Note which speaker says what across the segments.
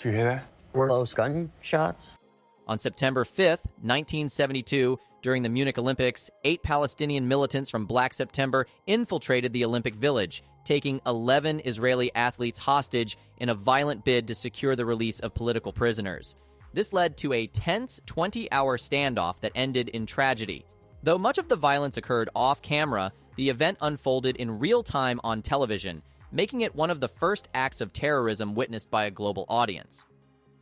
Speaker 1: Do you hear that?
Speaker 2: Close gunshots.
Speaker 3: On September 5th, 1972, during the Munich Olympics, 8 Palestinian militants from Black September infiltrated the Olympic Village, taking 11 Israeli athletes hostage in a violent bid to secure the release of political prisoners. This led to a tense 20-hour standoff that ended in tragedy. Though much of the violence occurred off-camera, the event unfolded in real time on television, making it one of the first acts of terrorism witnessed by a global audience.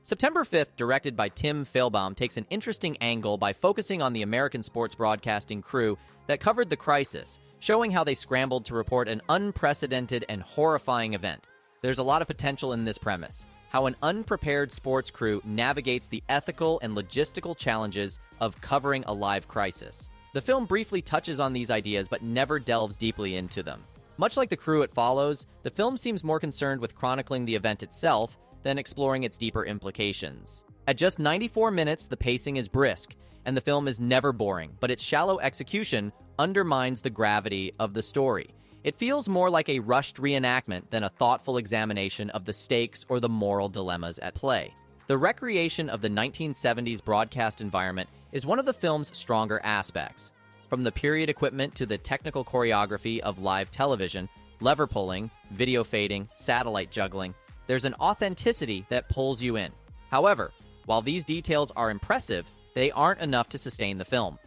Speaker 3: September 5th, directed by Tim Fehlbaum, takes an interesting angle by focusing on the American sports broadcasting crew that covered the crisis, showing how they scrambled to report an unprecedented and horrifying event. There's a lot of potential in this premise, how an unprepared sports crew navigates the ethical and logistical challenges of covering a live crisis. The film briefly touches on these ideas but never delves deeply into them. Much like the crew it follows, the film seems more concerned with chronicling the event itself than exploring its deeper implications. At just 94 minutes, the pacing is brisk, and the film is never boring, but its shallow execution undermines the gravity of the story. It feels more like a rushed reenactment than a thoughtful examination of the stakes or the moral dilemmas at play. The recreation of the 1970s broadcast environment is one of the film's stronger aspects. From the period equipment to the technical choreography of live television, lever pulling, video fading, satellite juggling, there's an authenticity that pulls you in. However, while these details are impressive, they aren't enough to sustain the film.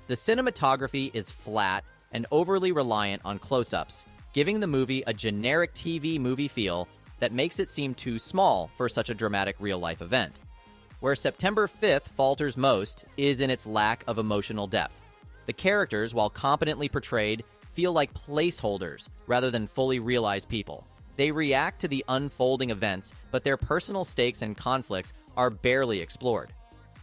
Speaker 3: The cinematography is flat and overly reliant on close-ups, giving the movie a generic TV movie feel that makes it seem too small for such a dramatic real-life event. Where September 5th falters most is in its lack of emotional depth. The characters, while competently portrayed, feel like placeholders rather than fully realized people. They react to the unfolding events, but their personal stakes and conflicts are barely explored.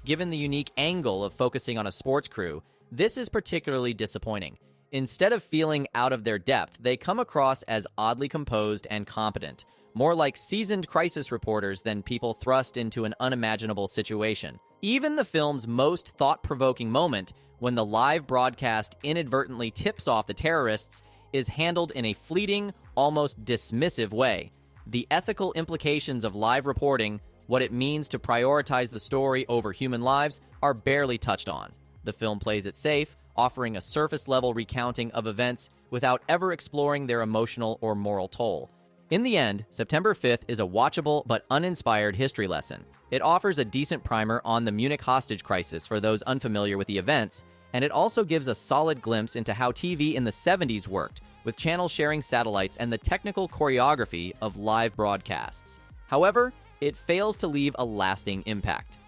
Speaker 3: Given the unique angle of focusing on a sports crew, this is particularly disappointing. Instead of feeling out of their depth, they come across as oddly composed and competent, more like seasoned crisis reporters than people thrust into an unimaginable situation. Even the film's most thought-provoking moment, when the live broadcast inadvertently tips off the terrorists, is handled in a fleeting, almost dismissive way. The ethical implications of live reporting, what it means to prioritize the story over human lives, are barely touched on. The film plays it safe, offering a surface-level recounting of events without ever exploring their emotional or moral toll. In the end, September 5th is a watchable but uninspired history lesson. It offers a decent primer on the Munich hostage crisis for those unfamiliar with the events, and it also gives a solid glimpse into how TV in the 70s worked, with channels sharing satellites and the technical choreography of live broadcasts. However, it fails to leave a lasting impact.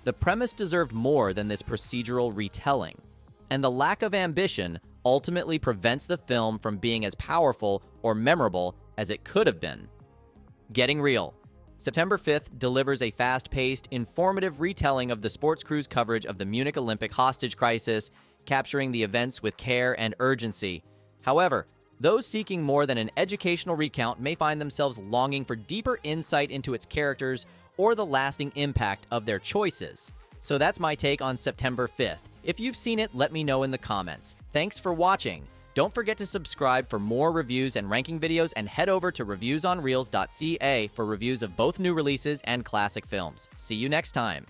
Speaker 3: The premise deserved more than this procedural retelling, and the lack of ambition ultimately prevents the film from being as powerful or memorable as it could have been. Getting real. September 5th delivers a fast-paced, informative retelling of the sports crew's coverage of the Munich Olympic hostage crisis, capturing the events with care and urgency. However, those seeking more than an educational recount may find themselves longing for deeper insight into its characters or the lasting impact of their choices. So that's my take on September 5th. If you've seen it, let me know in the comments. Thanks for watching. Don't forget to subscribe for more reviews and ranking videos, and head over to reviewsonreels.ca for reviews of both new releases and classic films. See you next time.